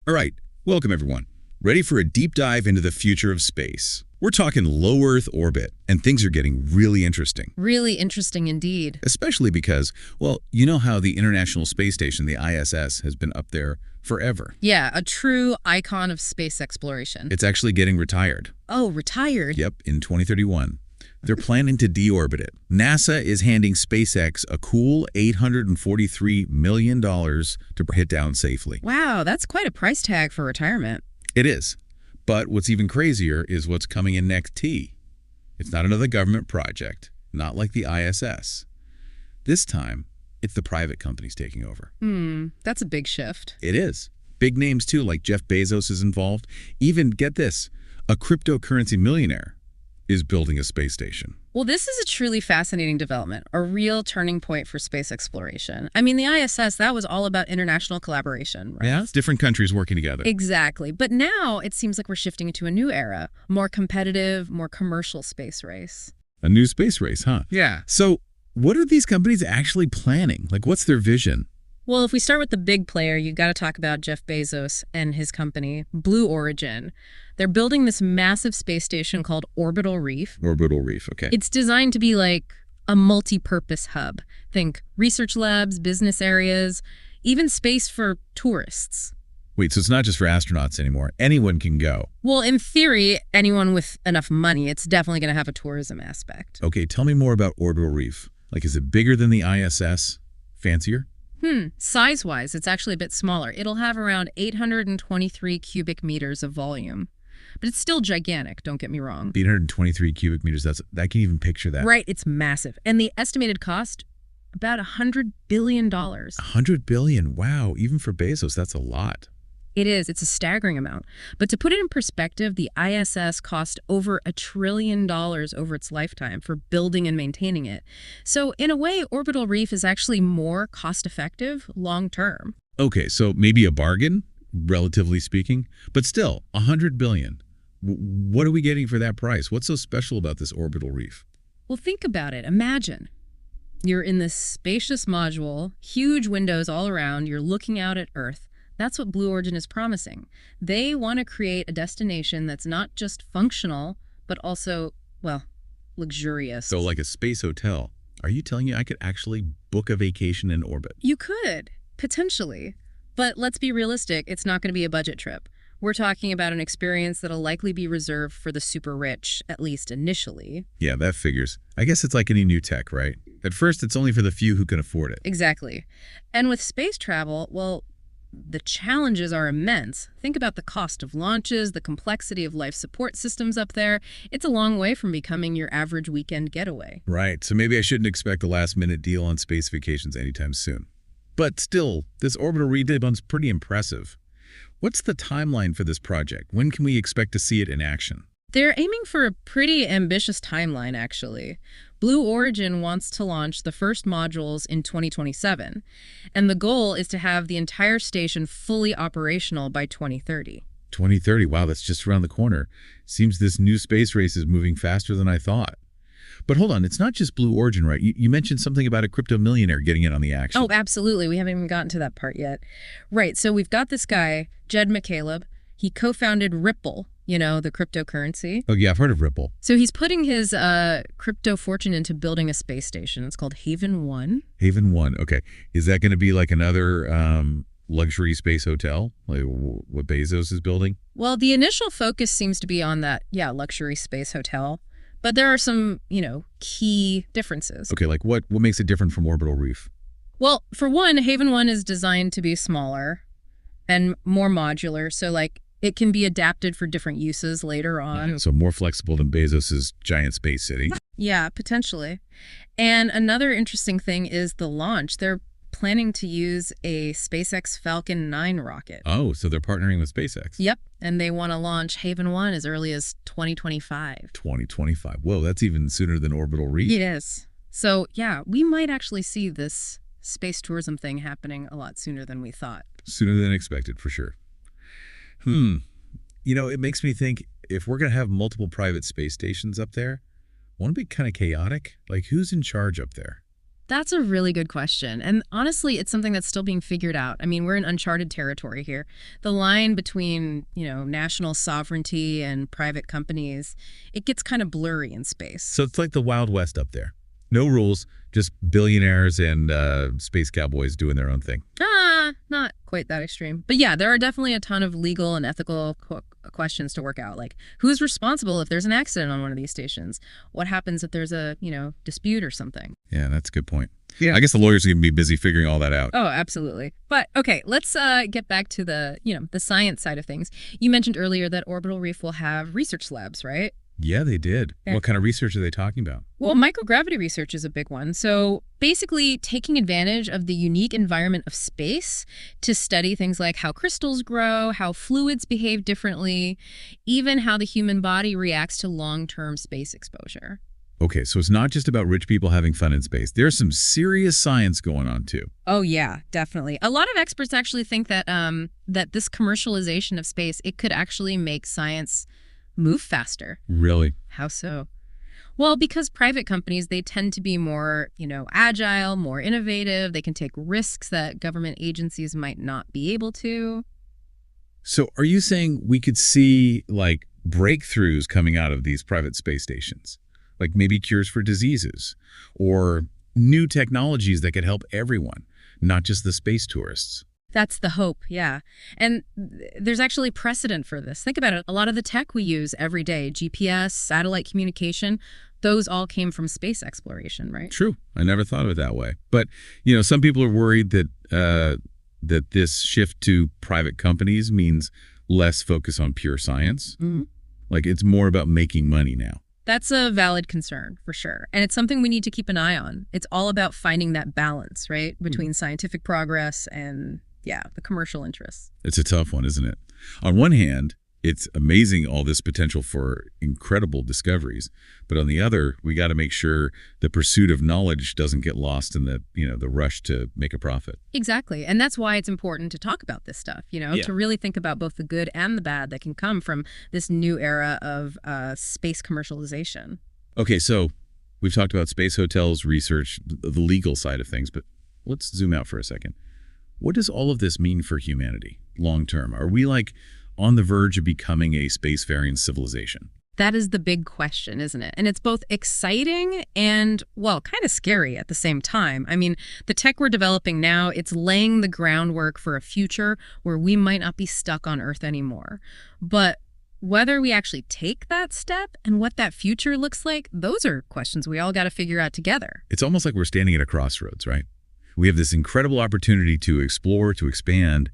All right, welcome everyone. Ready for a deep dive into the future of space? We're talking low Earth orbit, and things are getting really interesting. Really interesting indeed. Especially because, well, you know how the International Space Station, the ISS, has been up there forever. Yeah, a true icon of space exploration. It's actually getting retired. Oh, retired? Yep, in 2031. They're planning to deorbit it. NASA is handing SpaceX a cool $843 million to hit down safely. Wow, that's quite a price tag for retirement. It is. But what's even crazier is what's coming in next T. It's not another government project, not like the ISS. This time, it's the private companies taking over. That's a big shift. It is. Big names too, like Jeff Bezos is involved. Even, get this, a cryptocurrency millionaire is building a space station. Well, this is a truly fascinating development, a real turning point for space exploration. I mean, the ISS, that was all about international collaboration, right? Yeah, it's different countries working together. Exactly. But now it seems like we're shifting into a new era, more competitive, more commercial space race. A new space race, huh? Yeah. So what are these companies actually planning? Like, what's their vision? Well, if we start with the big player, you got to talk about Jeff Bezos and his company, Blue Origin. They're building this massive space station called Orbital Reef. Orbital Reef, okay. It's designed to be like a multi-purpose hub. Think research labs, business areas, even space for tourists. Wait, so it's not just for astronauts anymore. Anyone can go. Well, in theory, anyone with enough money, it's definitely going to have a tourism aspect. Okay, tell me more about Orbital Reef. Like, is it bigger than the ISS? Fancier? Size-wise, it's actually a bit smaller. It'll have around 823 cubic meters of volume. But it's still gigantic, don't get me wrong. 823 cubic meters, I can even picture that. Right, it's massive. And the estimated cost, about $100 billion. $100 billion, wow. Even for Bezos, that's a lot. It is. It's a staggering amount. But to put it in perspective, the ISS cost over $1 trillion over its lifetime for building and maintaining it. So in a way, Orbital Reef is actually more cost-effective long-term. Okay, so maybe a bargain, relatively speaking, but still, $100 billion. What are we getting for that price? What's so special about this Orbital Reef? Well, think about it. Imagine you're in this spacious module, huge windows all around, you're looking out at Earth. That's what Blue Origin is promising. They want to create a destination that's not just functional, but also, well, luxurious. So like a space hotel. Are you telling me I could actually book a vacation in orbit? You could, potentially. But let's be realistic, it's not going to be a budget trip. We're talking about an experience that'll likely be reserved for the super rich, at least initially. Yeah, that figures. I guess it's like any new tech, right? At first, it's only for the few who can afford it. Exactly. And with space travel, well, the challenges are immense. Think about the cost of launches, the complexity of life support systems up there. It's a long way from becoming your average weekend getaway. Right, so maybe I shouldn't expect a last-minute deal on space vacations anytime soon. But still, this orbital reef one's pretty impressive. What's the timeline for this project? When can we expect to see it in action? They're aiming for a pretty ambitious timeline, actually. Blue Origin wants to launch the first modules in 2027, and the goal is to have the entire station fully operational by 2030. 2030, wow, that's just around the corner. Seems this new space race is moving faster than I thought. But hold on, it's not just Blue Origin, right? You mentioned something about a crypto millionaire getting in on the action. Oh, absolutely. We haven't even gotten to that part yet. Right, so we've got this guy, Jed McCaleb. He co-founded Ripple, you know, the cryptocurrency. Oh, yeah, I've heard of Ripple. So he's putting his crypto fortune into building a space station. It's called Haven 1. Haven 1, okay. Is that going to be like another luxury space hotel, like what Bezos is building? Well, the initial focus seems to be on that, luxury space hotel. But there are some, key differences. Okay, like what makes it different from Orbital Reef? Well, for one, Haven 1 is designed to be smaller and more modular. So, it can be adapted for different uses later on. So more flexible than Bezos' giant space city. Yeah, potentially. And another interesting thing is the launch. They're planning to use a SpaceX Falcon 9 rocket. Oh, so they're partnering with SpaceX. Yep, and they want to launch Haven 1 as early as 2025. 2025. Whoa, that's even sooner than Orbital Reef. It is. So, yeah, we might actually see this space tourism thing happening a lot sooner than we thought. Sooner than expected, for sure. It makes me think, if we're going to have multiple private space stations up there, won't it be kind of chaotic? Like, who's in charge up there? That's a really good question. And honestly, it's something that's still being figured out. I mean, we're in uncharted territory here. The line between, national sovereignty and private companies, it gets kind of blurry in space. So it's like the Wild West up there. No rules, just billionaires and space cowboys doing their own thing. Not quite that extreme. But yeah, there are definitely a ton of legal and ethical questions to work out. Like, who's responsible if there's an accident on one of these stations? What happens if there's a, dispute or something? Yeah, that's a good point. Yeah, I guess the lawyers are going to be busy figuring all that out. Oh, absolutely. But okay, let's get back to the science side of things. You mentioned earlier that Orbital Reef will have research labs, right? Yeah, they did. Yeah. What kind of research are they talking about? Well, microgravity research is a big one. So basically taking advantage of the unique environment of space to study things like how crystals grow, how fluids behave differently, even how the human body reacts to long-term space exposure. Okay, so it's not just about rich people having fun in space. There's some serious science going on, too. Oh, yeah, definitely. A lot of experts actually think that that this commercialization of space, it could actually make science move faster. Really? How so? Well, because private companies, they tend to be more, agile, more innovative. They can take risks that government agencies might not be able to. So are you saying we could see, like, breakthroughs coming out of these private space stations? Like maybe cures for diseases or new technologies that could help everyone, not just the space tourists? That's the hope, yeah. And there's actually precedent for this. Think about it. A lot of the tech we use every day, GPS, satellite communication, those all came from space exploration, right? True. I never thought of it that way. But, some people are worried that that this shift to private companies means less focus on pure science. Mm-hmm. Like it's more about making money now. That's a valid concern, for sure. And it's something we need to keep an eye on. It's all about finding that balance, right, between scientific progress and the commercial interests. It's a tough one, isn't it? On one hand, it's amazing all this potential for incredible discoveries. But on the other, we got to make sure the pursuit of knowledge doesn't get lost in the rush to make a profit. Exactly. And that's why it's important to talk about this stuff, to really think about both the good and the bad that can come from this new era of space commercialization. Okay, so we've talked about space hotels, research, the legal side of things, but let's zoom out for a second. What does all of this mean for humanity long term? Are we on the verge of becoming a spacefaring civilization? That is the big question, isn't it? And it's both exciting and, kind of scary at the same time. I mean, the tech we're developing now, it's laying the groundwork for a future where we might not be stuck on Earth anymore. But whether we actually take that step and what that future looks like, those are questions we all got to figure out together. It's almost like we're standing at a crossroads, right? We have this incredible opportunity to explore, to expand,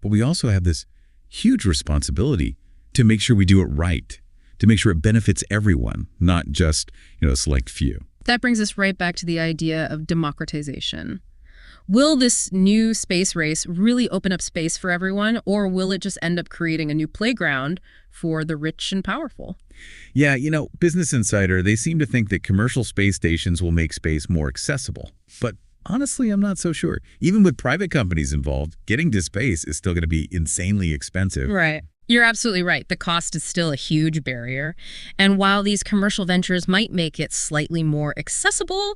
but we also have this huge responsibility to make sure we do it right, to make sure it benefits everyone, not just, a select few. That brings us right back to the idea of democratization. Will this new space race really open up space for everyone, or will it just end up creating a new playground for the rich and powerful? Yeah, Business Insider, they seem to think that commercial space stations will make space more accessible. But honestly, I'm not so sure. Even with private companies involved, getting to space is still going to be insanely expensive. Right. You're absolutely right. The cost is still a huge barrier. And while these commercial ventures might make it slightly more accessible,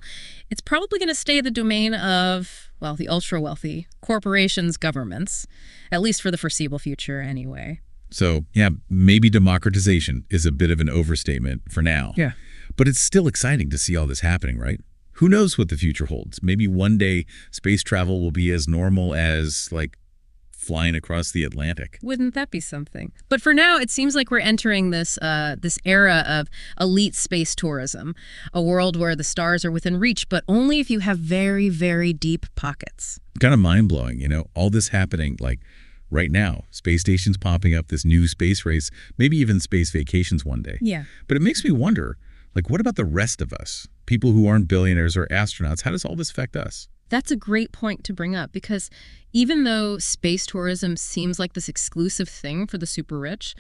it's probably going to stay the domain of, the ultra-wealthy, corporations, governments, at least for the foreseeable future anyway. So, maybe democratization is a bit of an overstatement for now. Yeah. But it's still exciting to see all this happening, right? Who knows what the future holds? Maybe one day space travel will be as normal as, flying across the Atlantic. Wouldn't that be something? But for now, it seems like we're entering this era of elite space tourism, a world where the stars are within reach, but only if you have very, very deep pockets. Kind of mind-blowing, all this happening, right now. Space stations popping up, this new space race, maybe even space vacations one day. Yeah. But it makes me wonder, what about the rest of us? People who aren't billionaires or astronauts, how does all this affect us? That's a great point to bring up, because even though space tourism seems like this exclusive thing for the super rich,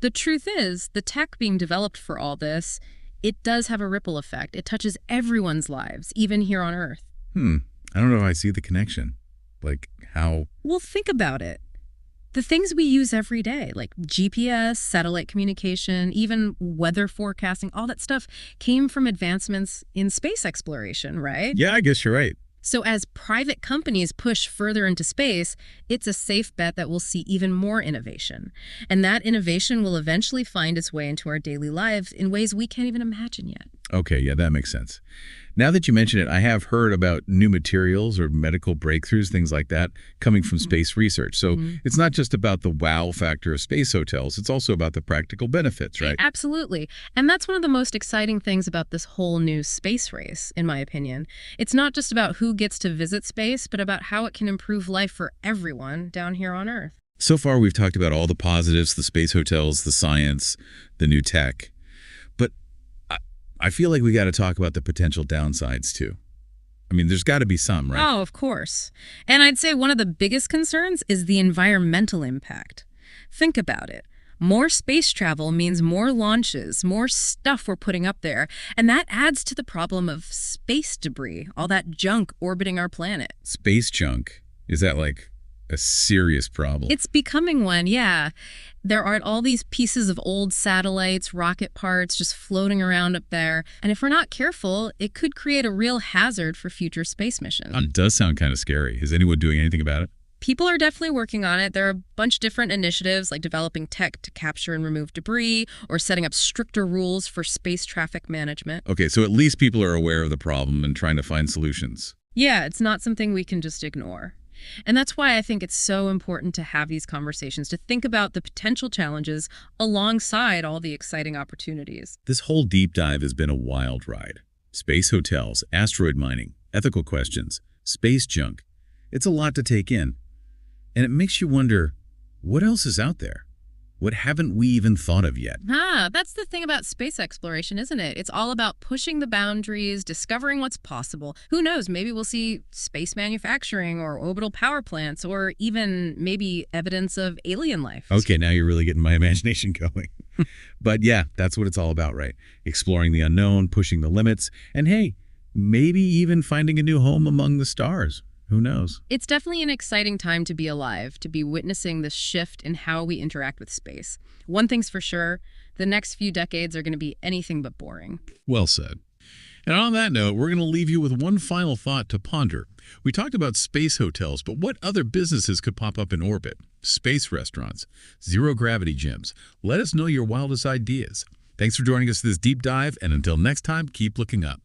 the truth is the tech being developed for all this, it does have a ripple effect. It touches everyone's lives, even here on Earth. I don't know if I see the connection. How? Well, think about it. The things we use every day, like GPS, satellite communication, even weather forecasting, all that stuff came from advancements in space exploration, right? Yeah, I guess you're right. So as private companies push further into space, it's a safe bet that we'll see even more innovation. And that innovation will eventually find its way into our daily lives in ways we can't even imagine yet. Okay, yeah, that makes sense. Now that you mention it, I have heard about new materials or medical breakthroughs, things like that, coming from space research. So it's not just about the wow factor of space hotels, it's also about the practical benefits, right? Absolutely. And that's one of the most exciting things about this whole new space race, in my opinion. It's not just about who gets to visit space, but about how it can improve life for everyone down here on Earth. So far, we've talked about all the positives, the space hotels, the science, the new tech. But I feel like we got to talk about the potential downsides, too. I mean, there's got to be some, right? Oh, of course. And I'd say one of the biggest concerns is the environmental impact. Think about it. More space travel means more launches, more stuff we're putting up there, and that adds to the problem of space debris, all that junk orbiting our planet. Space junk? Is that like a serious problem? It's becoming one, yeah. There are all these pieces of old satellites, rocket parts just floating around up there, and if we're not careful, it could create a real hazard for future space missions. It does sound kind of scary. Is anyone doing anything about it? People are definitely working on it. There are a bunch of different initiatives like developing tech to capture and remove debris or setting up stricter rules for space traffic management. Okay, so at least people are aware of the problem and trying to find solutions. Yeah, it's not something we can just ignore. And that's why I think it's so important to have these conversations, to think about the potential challenges alongside all the exciting opportunities. This whole deep dive has been a wild ride. Space hotels, asteroid mining, ethical questions, space junk. It's a lot to take in. And it makes you wonder, what else is out there? What haven't we even thought of yet? That's the thing about space exploration, isn't it? It's all about pushing the boundaries, discovering what's possible. Who knows, maybe we'll see space manufacturing or orbital power plants or even maybe evidence of alien life. Okay, now you're really getting my imagination going. But yeah, that's what it's all about, right? Exploring the unknown, pushing the limits, and hey, maybe even finding a new home among the stars. Who knows? It's definitely an exciting time to be alive, to be witnessing this shift in how we interact with space. One thing's for sure, the next few decades are going to be anything but boring. Well said. And on that note, we're going to leave you with one final thought to ponder. We talked about space hotels, but what other businesses could pop up in orbit? Space restaurants, zero-gravity gyms. Let us know your wildest ideas. Thanks for joining us for this deep dive, and until next time, keep looking up.